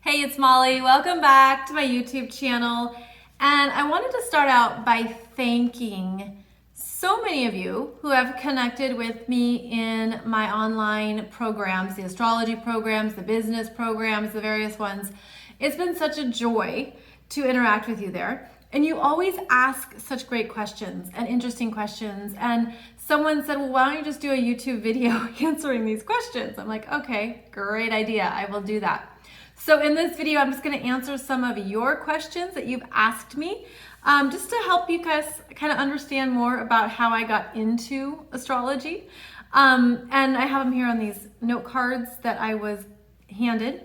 Hey, it's Molly. Welcome back to my YouTube channel. And I wanted to start out by thanking so many of you who have connected with me in my online programs, the astrology programs, the business programs, the various ones. It's been such a joy to interact with you there. And you always ask such great questions and interesting questions. And someone said, well, why don't you just do a YouTube video answering these questions? I'm like, okay, great idea. I will do that. So in this video, I'm just going to answer some of your questions that you've asked me, just to help you guys kind of understand more about how I got into astrology. And I have them here on these note cards that I was handed.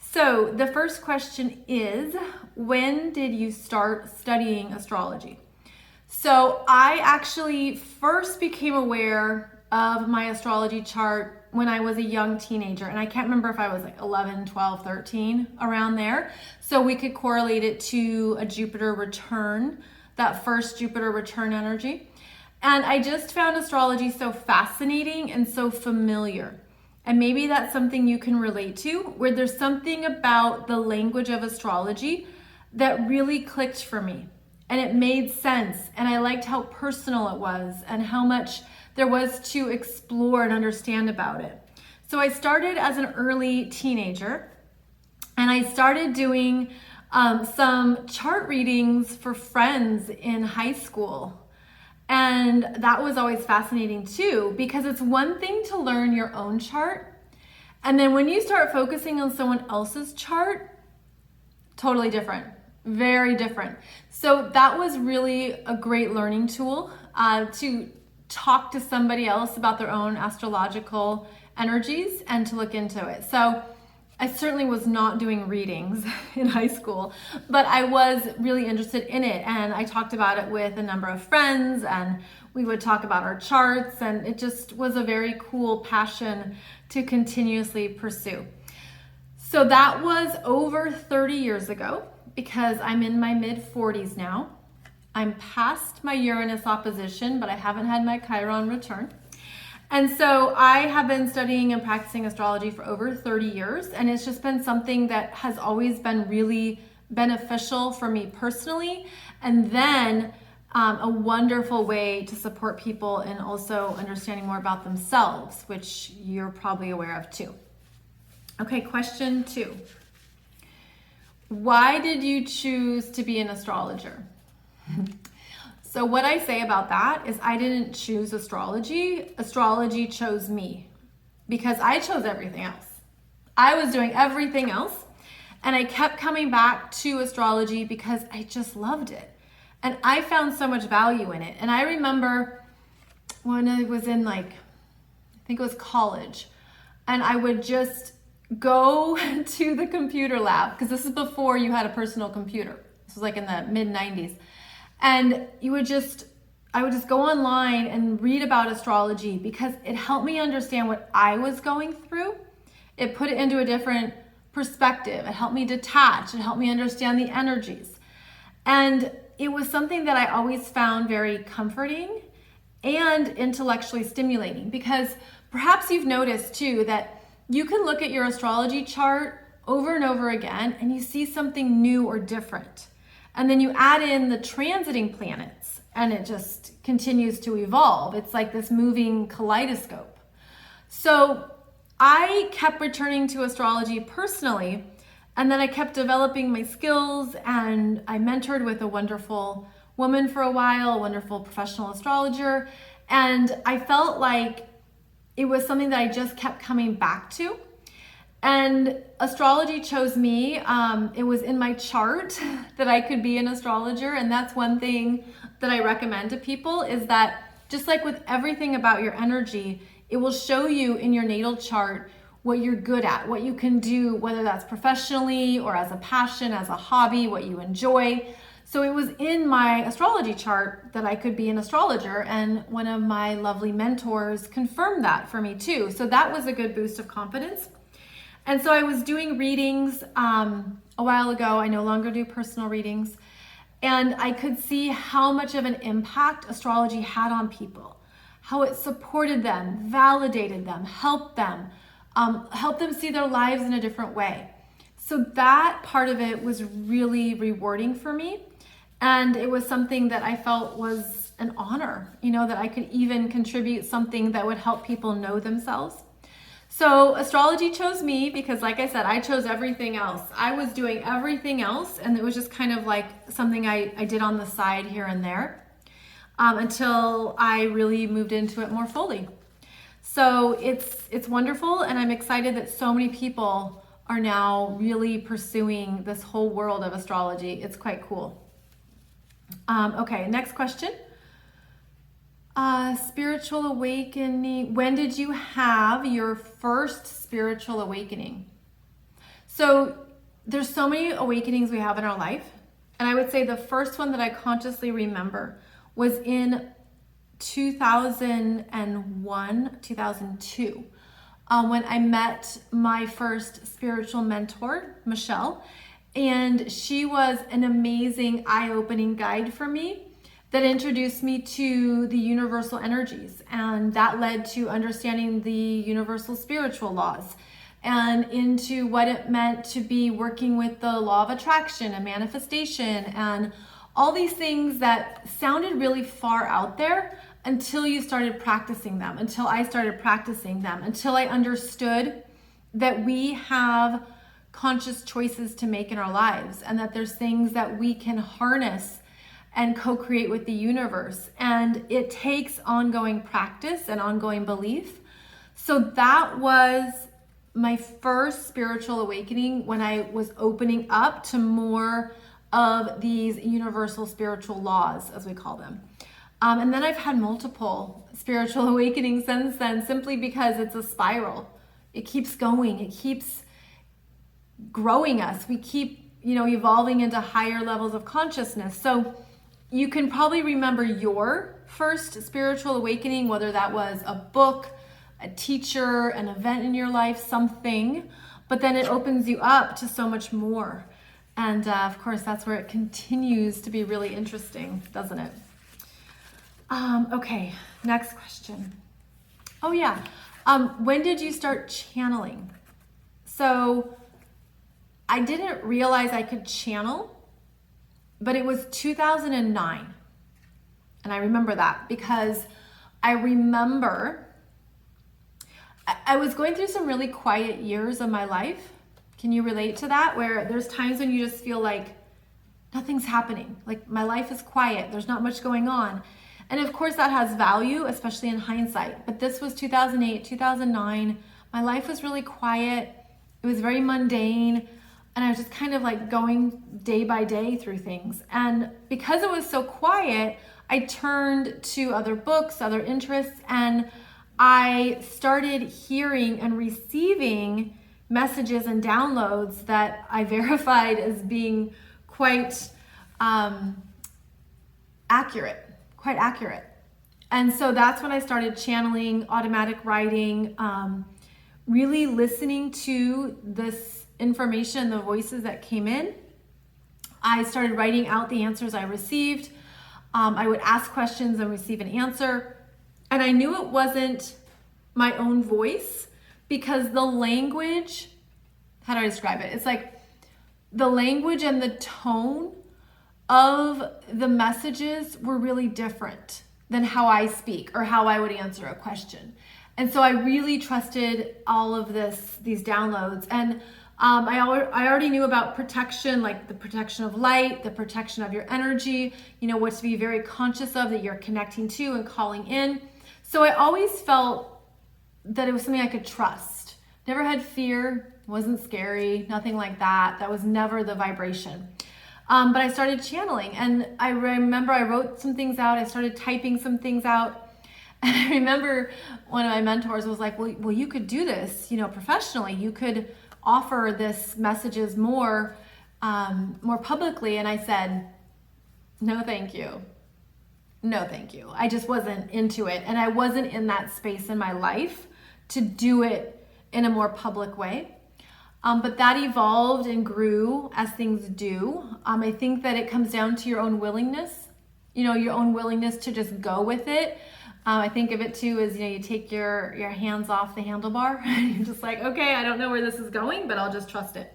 So the first question is, when did you start studying astrology? So I actually first became aware of my astrology chart when I was a young teenager, and I can't remember if I was like 11, 12, 13, around there. So we could correlate it to a Jupiter return, that first Jupiter return energy. And I just found astrology so fascinating and so familiar. And maybe that's something you can relate to, where there's something about the language of astrology that really clicked for me. And it made sense. And I liked how personal it was and how much there was to explore and understand about it. So I started as an early teenager, and I started doing some chart readings for friends in high school. And that was always fascinating too, because it's one thing to learn your own chart, and then when you start focusing on someone else's chart, totally different, very different. So that was really a great learning tool to talk to somebody else about their own astrological energies and to look into it. So I certainly was not doing readings in high school, but I was really interested in it, and I talked about it with a number of friends, and we would talk about our charts, and it just was a very cool passion to continuously pursue. So that was over 30 years ago, because I'm in my mid-40s now. I'm past my Uranus opposition, but I haven't had my Chiron return. And so I have been studying and practicing astrology for over 30 years, and it's just been something that has always been really beneficial for me personally, and then a wonderful way to support people and also understanding more about themselves, which you're probably aware of too. Okay, question 2. Why did you choose to be an astrologer? So what I say about that is I didn't choose astrology. Astrology chose me, because I chose everything else. I was doing everything else, and I kept coming back to astrology because I just loved it. And I found so much value in it. And I remember when I was in I think it was college, and I would just go to the computer lab, because this is before you had a personal computer. This was like in the mid 90s. And I would just go online and read about astrology, because it helped me understand what I was going through. It put it into a different perspective. It helped me detach. It helped me understand the energies. And it was something that I always found very comforting and intellectually stimulating, because perhaps you've noticed too that you can look at your astrology chart over and over again and you see something new or different. And then you add in the transiting planets, and it just continues to evolve. It's like this moving kaleidoscope. So I kept returning to astrology personally, and then I kept developing my skills, and I mentored with a wonderful woman for a while, a wonderful professional astrologer, and I felt like it was something that I just kept coming back to. And astrology chose me. It was in my chart that I could be an astrologer. And that's one thing that I recommend to people, is that just like with everything about your energy, it will show you in your natal chart what you're good at, what you can do, whether that's professionally or as a passion, as a hobby, what you enjoy. So it was in my astrology chart that I could be an astrologer. And one of my lovely mentors confirmed that for me too. So that was a good boost of confidence. And so I was doing readings a while ago. I no longer do personal readings. And I could see how much of an impact astrology had on people, how it supported them, validated them, helped them see their lives in a different way. So that part of it was really rewarding for me. And it was something that I felt was an honor, that I could even contribute something that would help people know themselves. So astrology chose me because, like I said, I chose everything else. I was doing everything else, and it was just kind of like something I did on the side here and there until I really moved into it more fully. So it's wonderful, and I'm excited that so many people are now really pursuing this whole world of astrology. It's quite cool. Okay, next question. Spiritual awakening. When did you have your first spiritual awakening? So there's so many awakenings we have in our life. And I would say the first one that I consciously remember was in 2001, 2002, when I met my first spiritual mentor, Michelle. And she was an amazing eye-opening guide for me that introduced me to the universal energies. And that led to understanding the universal spiritual laws and into what it meant to be working with the law of attraction and manifestation and all these things that sounded really far out there until you started practicing them, until I started practicing them, until I understood that we have conscious choices to make in our lives and that there's things that we can harness and co-create with the universe. And it takes ongoing practice and ongoing belief. So that was my first spiritual awakening when I was opening up to more of these universal spiritual laws, as we call them. And then I've had multiple spiritual awakenings since then, simply because it's a spiral. It keeps going. It keeps growing us. We keep, evolving into higher levels of consciousness. So you can probably remember your first spiritual awakening, whether that was a book, a teacher, an event in your life, something, but then it opens you up to so much more. And of course, that's where it continues to be really interesting, doesn't it? Okay, next question. Oh yeah, when did you start channeling? So I didn't realize I could channel, but it was 2009. And I remember that because I remember I was going through some really quiet years of my life. Can you relate to that? Where there's times when you just feel like nothing's happening. Like my life is quiet. There's not much going on. And of course that has value, especially in hindsight. But this was 2008, 2009. My life was really quiet. It was very mundane. And I was just kind of like going day by day through things. And because it was so quiet, I turned to other books, other interests, and I started hearing and receiving messages and downloads that I verified as being quite accurate. And so that's when I started channeling, automatic writing, really listening to this information, the voices that came in. I started writing out the answers I received. I would ask questions and receive an answer. And I knew it wasn't my own voice because the language, how do I describe it? It's like the language and the tone of the messages were really different than how I speak or how I would answer a question. And so I really trusted all of these downloads. And I already knew about protection, like the protection of light, the protection of your energy, what to be very conscious of that you're connecting to and calling in. So I always felt that it was something I could trust. Never had fear, wasn't scary, nothing like that. That was never the vibration. But I started channeling, and I remember I wrote some things out. I started typing some things out. And I remember one of my mentors was like, well, you could do this, professionally. You could offer this messages more publicly. And I said, no, thank you. No, thank you. I just wasn't into it. And I wasn't in that space in my life to do it in a more public way. But that evolved and grew as things do. I think that it comes down to your own willingness, your own willingness to just go with it. I think of it too as, you take your hands off the handlebar and you're just like, okay, I don't know where this is going, but I'll just trust it.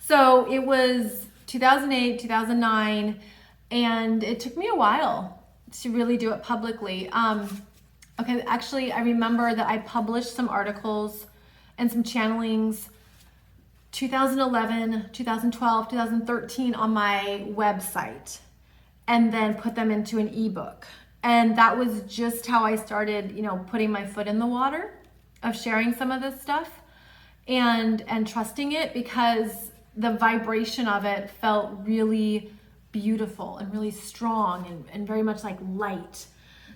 So it was 2008, 2009, and it took me a while to really do it publicly. Okay, actually, I remember that I published some articles and some channelings 2011, 2012, 2013 on my website, and then put them into an ebook. And that was just how I started, putting my foot in the water of sharing some of this stuff and trusting it, because the vibration of it felt really beautiful and really strong and very much like light.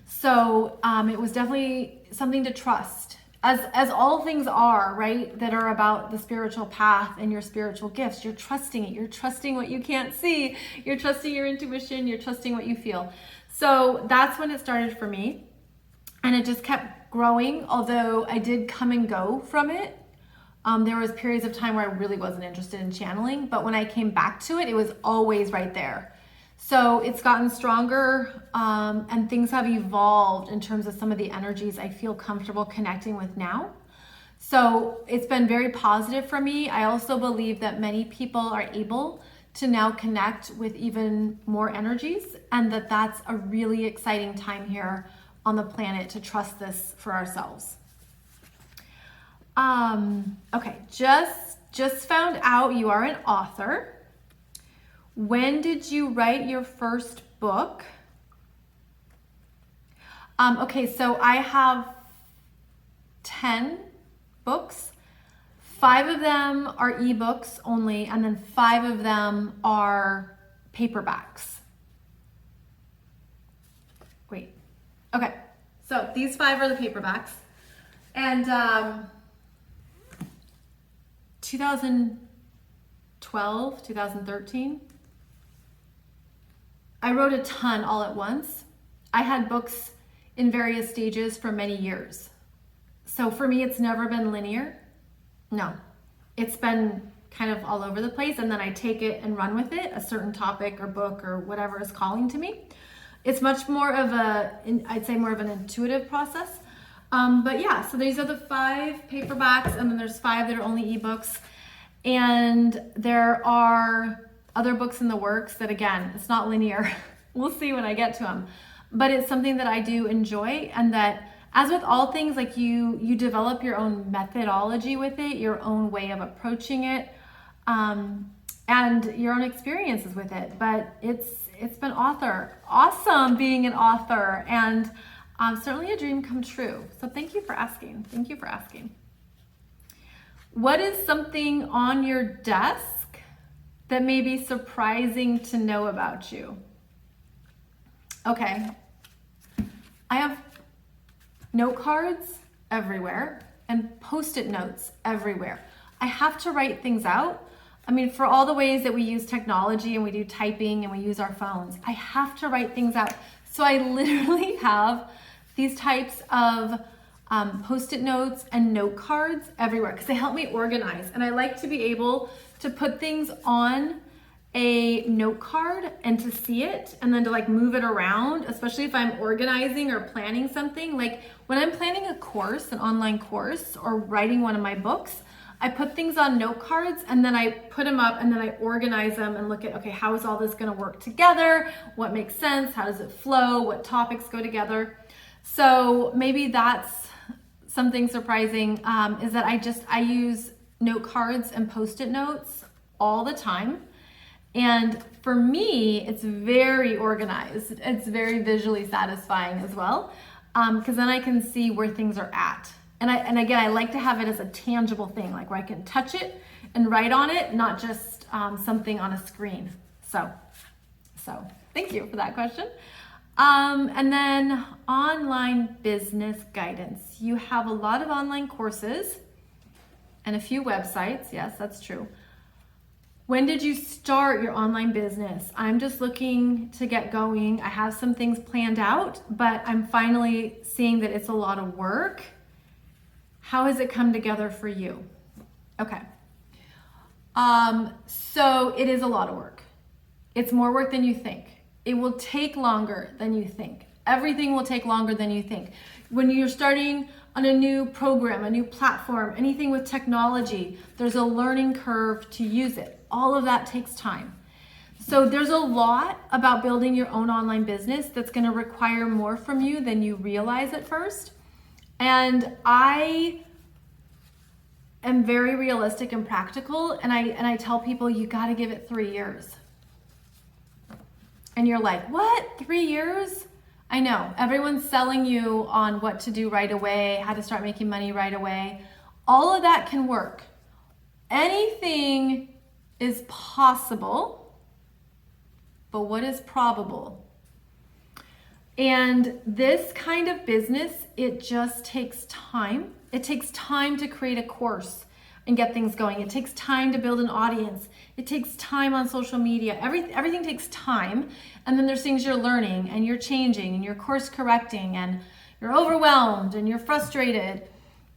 So it was definitely something to trust, as all things are, right? That are about the spiritual path and your spiritual gifts. You're trusting it. You're trusting what you can't see. You're trusting your intuition. You're trusting what you feel. So that's when it started for me. And it just kept growing, although I did come and go from it. There was periods of time where I really wasn't interested in channeling, but when I came back to it, it was always right there. So it's gotten stronger, and things have evolved in terms of some of the energies I feel comfortable connecting with now. So it's been very positive for me. I also believe that many people are able to now connect with even more energies, and that's a really exciting time here on the planet to trust this for ourselves. Okay, just found out you are an author. When did you write your first book? Okay, so I have 10 books. 5 of them are ebooks only, and then 5 of them are paperbacks. Wait, okay, so these 5 are the paperbacks. And 2012, 2013, I wrote a ton all at once. I had books in various stages for many years. So for me, it's never been linear. No, it's been kind of all over the place, and then I take it and run with it, a certain topic or book or whatever is calling to me. It's much more of I'd say more of an intuitive process. But yeah, so these are the 5 paperbacks, and then there's 5 that are only ebooks. And there are other books in the works that, again, it's not linear. We'll see when I get to them. But it's something that I do enjoy, and that, as with all things, like you develop your own methodology with it, your own way of approaching it, and your own experiences with it. But it's been awesome being an author, and certainly a dream come true. So thank you for asking. Thank you for asking. What is something on your desk that may be surprising to know about you? Okay, I have note cards everywhere and Post-it notes everywhere. I have to write things out. I mean, for all the ways that we use technology and we do typing and we use our phones, I have to write things out. So I literally have these types of Post-it notes and note cards everywhere, because they help me organize. And I like to be able to put things on a note card and to see it, and then to like move it around, especially if I'm organizing or planning something. Like when I'm planning a course, an online course, or writing one of my books, I put things on note cards, and then I put them up, and then I organize them and look at, okay, how is all this going to work together? What makes sense? How does it flow? What topics go together? So maybe that's something surprising, is that I use note cards and Post-it notes all the time. And for me, it's very organized. It's very visually satisfying as well, because then I can see where things are at. And again, I like to have it as a tangible thing, like where I can touch it and write on it, not just something on a screen. So thank you for that question. And then online business guidance. You have a lot of online courses and a few websites. Yes, that's true. When did you start your online business? I'm just looking to get going. I have some things planned out, but I'm finally seeing that it's a lot of work. How has it come together for you? Okay. So it is a lot of work. It's more work than you think. It will take longer than you think. Everything will take longer than you think. When you're starting on a new program, a new platform, anything with technology, there's a learning curve to use it. All of that takes time. So there's a lot about building your own online business that's going to require more from you than you realize at first. And I am very realistic and practical, and I tell people you got to give it 3 years. And you're like, what? 3 years? I know, everyone's selling you on what to do right away, how to start making money right away. All of that can work. Anything is possible, but what is probable? And this kind of business, it just takes time. It takes time to create a course and get things going. It takes time to build an audience. It takes time on social media. Everything takes time. And then there's things you're learning and you're changing and you're course correcting and you're overwhelmed and you're frustrated.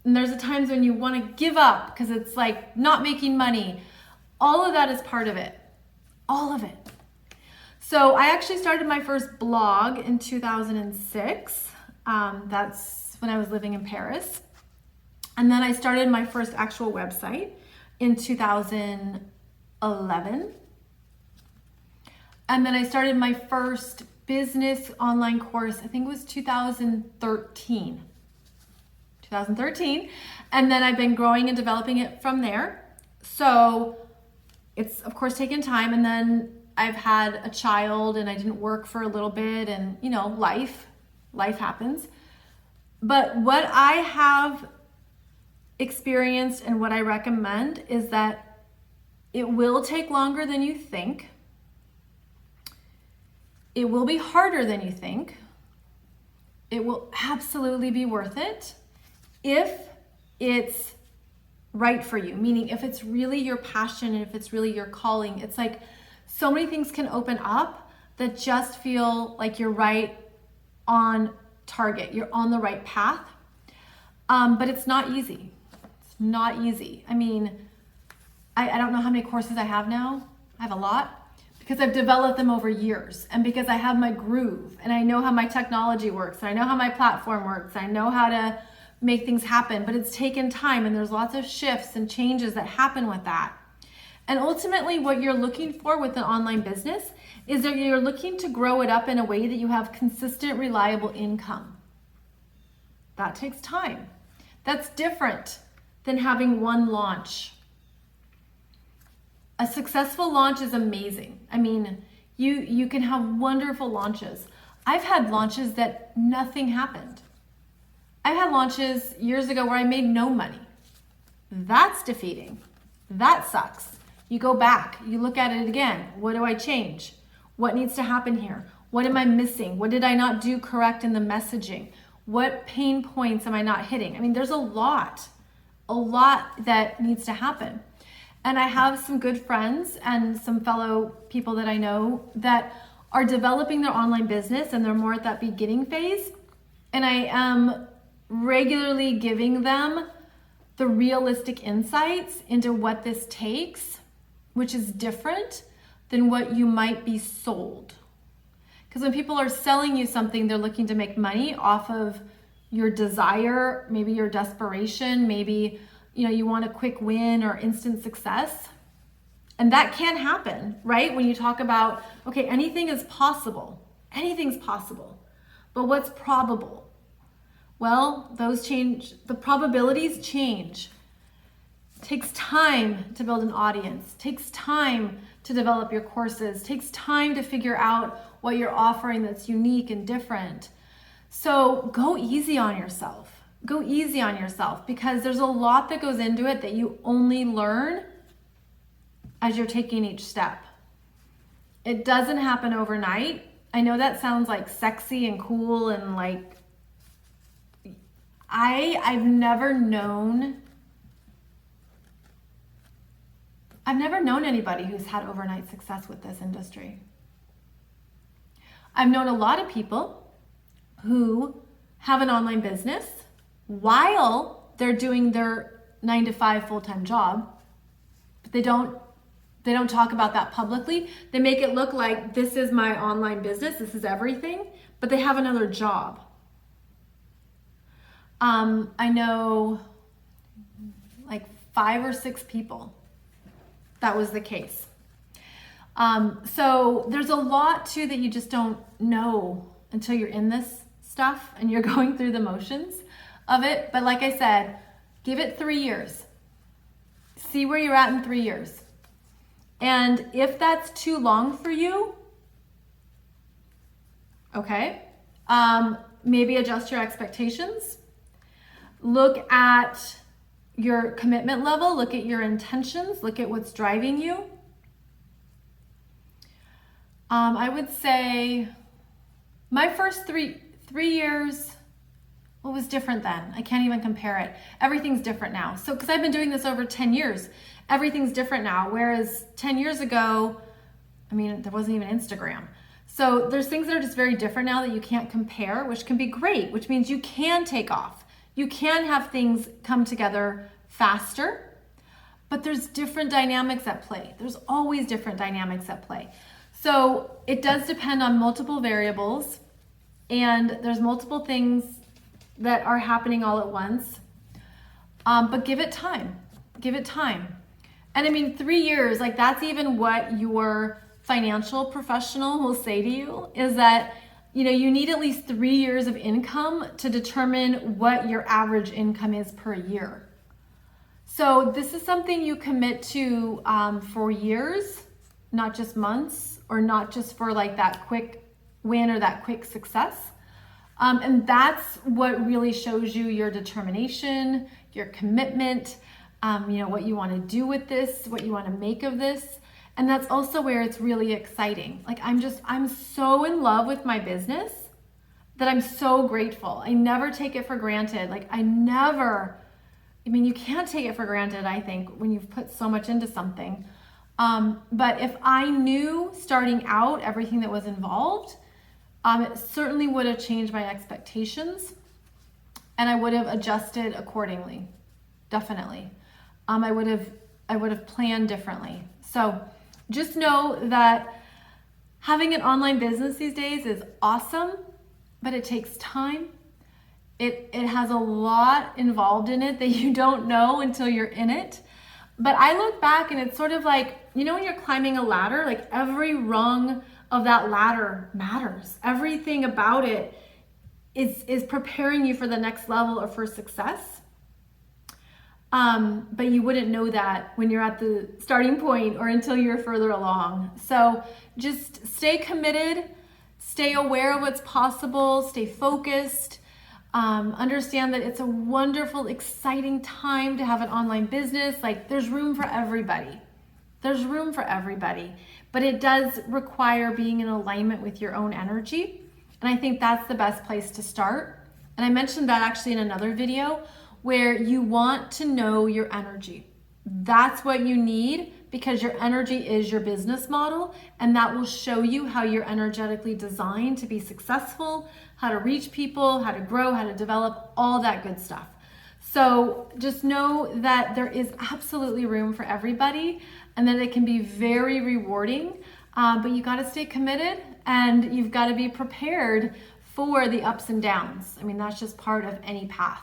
And there's the times when you want to give up because it's like not making money. All of that is part of it. All of it. So I actually started my first blog in 2006. That's when I was living in Paris. And then I started my first actual website in 2011. And then I started my first business online course, I think it was 2013. And then I've been growing and developing it from there. So it's of course taken time, and then I've had a child and I didn't work for a little bit, and you know, life happens. But what I have experienced and what I recommend is that it will take longer than you think. It will be harder than you think. It will absolutely be worth it if it's right for you, meaning if it's really your passion and if it's really your calling. It's like so many things can open up that just feel like you're right on target. You're on the right path. But it's not easy. It's not easy. I mean, I don't know how many courses I have now. I have a lot because I've developed them over years, and because I have my groove and I know how my technology works and I know how my platform works. I know how to make things happen, but it's taken time, and there's lots of shifts and changes that happen with that. And ultimately what you're looking for with an online business is that you're looking to grow it up in a way that you have consistent, reliable income. That takes time. That's different than having one launch. A successful launch is amazing. I mean, you can have wonderful launches. I've had launches that nothing happened. I've had launches years ago where I made no money. That's defeating. That sucks. You go back, you look at it again. What do I change? What needs to happen here? What am I missing? What did I not do correct in the messaging? What pain points am I not hitting? I mean, there's a lot that needs to happen. And I have some good friends and some fellow people that I know that are developing their online business, and they're more at that beginning phase. And I am regularly giving them the realistic insights into what this takes, which is different than what you might be sold. Because when people are selling you something, they're looking to make money off of your desire, maybe your desperation, maybe you want a quick win or instant success. And that can happen, right? When you talk about, okay, anything is possible. Anything's possible. But what's probable? Well, those change. The probabilities change. It takes time to build an audience. It takes time to develop your courses. It takes time to figure out what you're offering that's unique and different. So go easy on yourself. Go easy on yourself, because there's a lot that goes into it that you only learn as you're taking each step. It doesn't happen overnight. I know that sounds like sexy and cool and like, I've never known anybody who's had overnight success with this industry. I've known a lot of people who have an online business while they're doing their 9-to-5 full-time job, but they don't talk about that publicly. They make it look like this is my online business, this is everything, but they have another job. I know like 5 or 6 people that was the case. So there's a lot too that you just don't know until you're in this stuff and you're going through the motions of it. But like I said, give it 3 years. See where you're at in 3 years. And if that's too long for you, okay, maybe adjust your expectations. Look at your commitment level, look at your intentions, look at what's driving you. I would say my first three years, what was different then? I can't even compare it. Everything's different now. So, because I've been doing this over 10 years, everything's different now. Whereas 10 years ago, I mean, there wasn't even Instagram. So there's things that are just very different now that you can't compare, which can be great, which means you can take off. You can have things come together faster, but there's different dynamics at play. There's always different dynamics at play. So it does depend on multiple variables, and there's multiple things that are happening all at once, but give it time. Give it time. And I mean, 3 years, like that's even what your financial professional will say to you, is that you need at least 3 years of income to determine what your average income is per year. So this is something you commit to for years, not just months, or not just for like that quick win or that quick success. And that's what really shows you your determination, your commitment, what you want to do with this, what you want to make of this. And that's also where it's really exciting. Like I'm so in love with my business that I'm so grateful. I never take it for granted. You can't take it for granted, I think, when you've put so much into something. But if I knew starting out everything that was involved, it certainly would have changed my expectations, and I would have adjusted accordingly. Definitely. I would have planned differently. So just know that having an online business these days is awesome, but it takes time. It has a lot involved in it that you don't know until you're in it. But I look back and it's sort of like, when you're climbing a ladder, like every rung of that ladder matters. Everything about it is preparing you for the next level or for success. But you wouldn't know that when you're at the starting point or until you're further along. So just stay committed, stay aware of what's possible, stay focused. Understand that it's a wonderful, exciting time to have an online business. Like there's room for everybody. There's room for everybody, but it does require being in alignment with your own energy. And I think that's the best place to start. And I mentioned that actually in another video, where you want to know your energy. That's what you need, because your energy is your business model, and that will show you how you're energetically designed to be successful, how to reach people, how to grow, how to develop, all that good stuff. So just know that there is absolutely room for everybody, and that it can be very rewarding, but you got to stay committed, and you've got to be prepared for the ups and downs. I mean, that's just part of any path.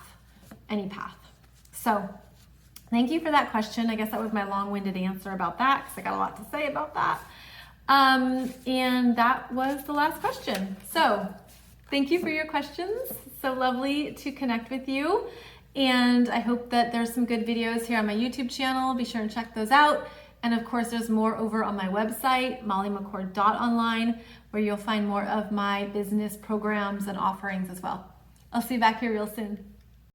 So thank you for that question. I guess that was my long-winded answer about that, because I got a lot to say about that. And that was the last question. So thank you for your questions. So lovely to connect with you. And I hope that there's some good videos here on my YouTube channel. Be sure and check those out. And of course, there's more over on my website, mollymccord.online, where you'll find more of my business programs and offerings as well. I'll see you back here real soon.